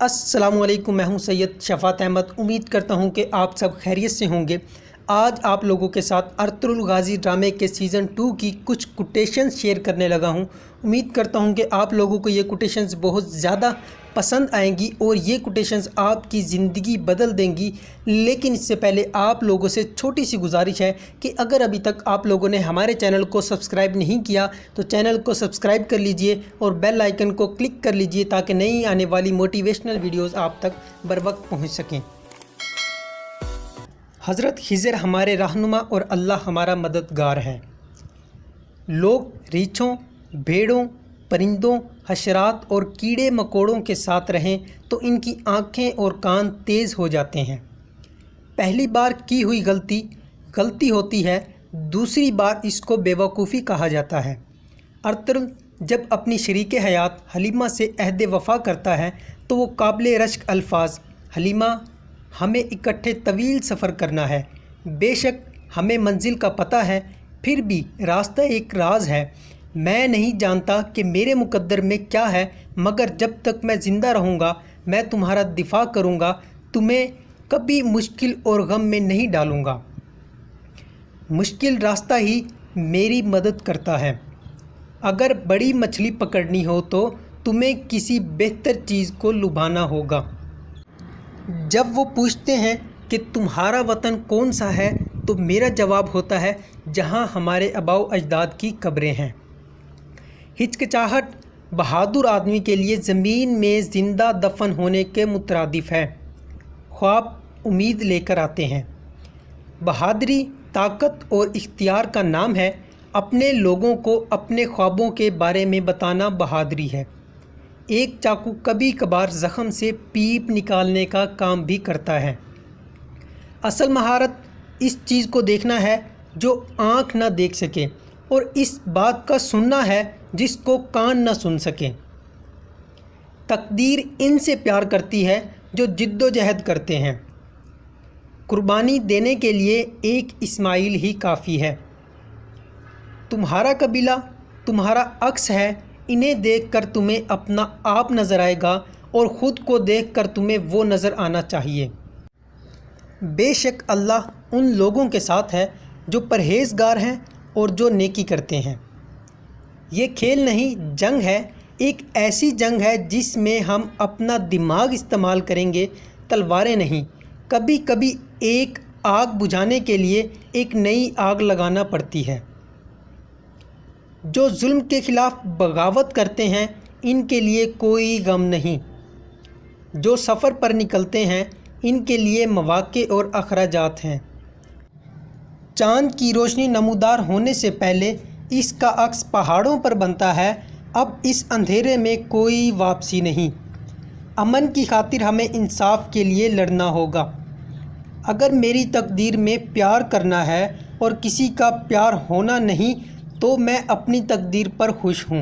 अस्सलामु अलैकुम। मैं हूं सैयद शफ़ात अहमद। उम्मीद करता हूं कि आप सब खैरियत से होंगे। आज आप लोगों के साथ अर्तुगरुल गाज़ी ड्रामे के सीज़न 2 की कुछ कोटेशंस शेयर करने लगा हूं। उम्मीद करता हूं कि आप लोगों को ये कोटेशंस बहुत ज़्यादा पसंद आएंगी और ये कोटेशंस आपकी ज़िंदगी बदल देंगी। लेकिन इससे पहले आप लोगों से छोटी सी गुजारिश है कि अगर अभी तक आप लोगों ने हमारे चैनल को सब्सक्राइब नहीं किया तो चैनल को सब्सक्राइब कर लीजिए और बेल आइकन को क्लिक कर लीजिए ताकि नई आने वाली मोटिवेशनल वीडियोस आप तक बर वक्त पहुँच सकें। हज़रत खिज़र हमारे रहनुमा और अल्लाह हमारा मददगार है। लोग रीछों, भेड़ों, परिंदों, हशरात और कीड़े मकोड़ों के साथ रहें तो इनकी आँखें और कान तेज़ हो जाते हैं। पहली बार की हुई गलती होती है, दूसरी बार इसको बेवकूफ़ी कहा जाता है। अर्तुगरुल जब अपनी शरीके हयात हलीमा से अहद वफ़ा करता है तो वो काबिल रश्क अल्फाज, हलीमा हमें इकट्ठे तवील सफ़र करना है, बेशक हमें मंजिल का पता है, फिर भी रास्ता एक राज है। मैं नहीं जानता कि मेरे मुकद्दर में क्या है, मगर जब तक मैं ज़िंदा रहूँगा मैं तुम्हारा दिफा करूँगा, तुम्हें कभी मुश्किल और गम में नहीं डालूँगा। मुश्किल रास्ता ही मेरी मदद करता है। अगर बड़ी मछली पकड़नी हो तो तुम्हें किसी बेहतर चीज़ को लुभाना होगा। जब वो पूछते हैं कि तुम्हारा वतन कौन सा है तो मेरा जवाब होता है जहाँ हमारे आबाओ अजदाद की कब्रें हैं। हिचकिचाहट बहादुर आदमी के लिए ज़मीन में ज़िंदा दफन होने के मुतरादिफ है। ख्वाब उम्मीद लेकर आते हैं। बहादुरी ताकत और इख्तियार का नाम है। अपने लोगों को अपने ख्वाबों के बारे में बताना बहादुरी है। एक चाकू कभी कभार ज़ख़म से पीप निकालने का काम भी करता है। असल महारत इस चीज़ को देखना है जो आँख ना देख सके और इस बात का सुनना है जिसको कान ना सुन सके। तकदीर इनसे प्यार करती है जो जिद्दोजहद करते हैं। कुर्बानी देने के लिए एक इस्माइल ही काफ़ी है। तुम्हारा कबीला तुम्हारा अक्स है, इन्हें देखकर तुम्हें अपना आप नज़र आएगा और ख़ुद को देखकर तुम्हें वो नज़र आना चाहिए। बेशक अल्लाह उन लोगों के साथ है जो परहेज़गार हैं और जो नेकी करते हैं। ये खेल नहीं, जंग है। एक ऐसी जंग है जिसमें हम अपना दिमाग इस्तेमाल करेंगे, तलवारें नहीं। कभी कभी एक आग बुझाने के लिए एक नई आग लगाना पड़ती है। जो जुल्म के ख़िलाफ़ बगावत करते हैं इनके लिए कोई गम नहीं। जो सफ़र पर निकलते हैं इनके लिए मौक़े और अखराजात हैं। चाँद की रोशनी नमूदार होने से पहले इसका अक्स पहाड़ों पर बनता है। अब इस अंधेरे में कोई वापसी नहीं। अमन की खातिर हमें इंसाफ के लिए लड़ना होगा। अगर मेरी तकदीर में प्यार करना है और किसी का प्यार होना नहीं तो मैं अपनी तकदीर पर खुश हूँ।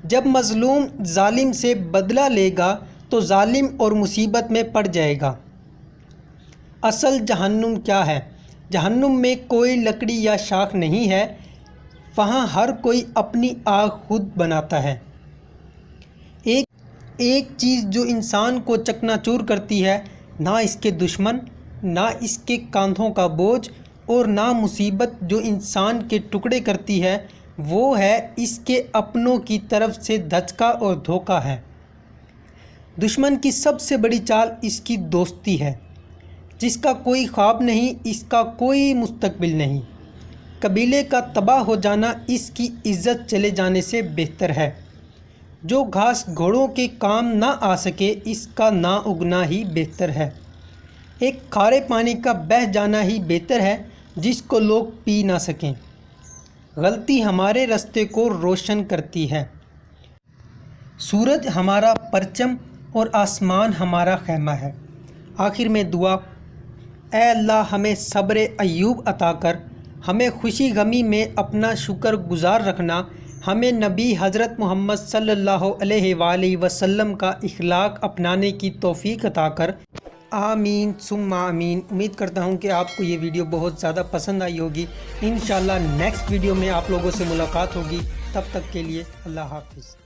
जब मज़लूम ज़ालिम से बदला लेगा तो ज़ालिम और मुसीबत में पड़ जाएगा। असल जहन्नुम क्या है? जहन्नुम में कोई लकड़ी या शाख नहीं है, वहाँ हर कोई अपनी आग खुद बनाता है। एक चीज़ जो इंसान को चकनाचूर करती है, ना इसके दुश्मन, ना इसके कांधों का बोझ और ना मुसीबत जो इंसान के टुकड़े करती है, वो है इसके अपनों की तरफ से धचका और धोखा है। दुश्मन की सबसे बड़ी चाल इसकी दोस्ती है। जिसका कोई ख्वाब नहीं, इसका कोई मुस्तकबिल नहीं। कबीले का तबाह हो जाना इसकी इज़्ज़त चले जाने से बेहतर है। जो घास घोड़ों के काम ना आ सके, इसका ना उगना ही बेहतर है। एक खारे पानी का बह जाना ही बेहतर है जिसको लोग पी ना सकें। गलती हमारे रास्ते को रोशन करती है। सूरज हमारा परचम और आसमान हमारा खैमा है। आखिर में दुआ, ऐ अल्लाह हमें सब्र अय्यूब अता कर, हमें खुशी गमी में अपना शुक्र गुज़ार रखना, हमें नबी हज़रत मोहम्मद सल्लल्लाहु अलैहि वसल्लम का इखलाक अपनाने की तौफ़ीक अता कर। आमीन सुम्मा आमीन। उम्मीद करता हूँ कि आपको ये वीडियो बहुत ज़्यादा पसंद आई होगी। इंशाल्लाह नेक्स्ट वीडियो में आप लोगों से मुलाकात होगी। तब तक के लिए अल्लाह हाफ़िज़।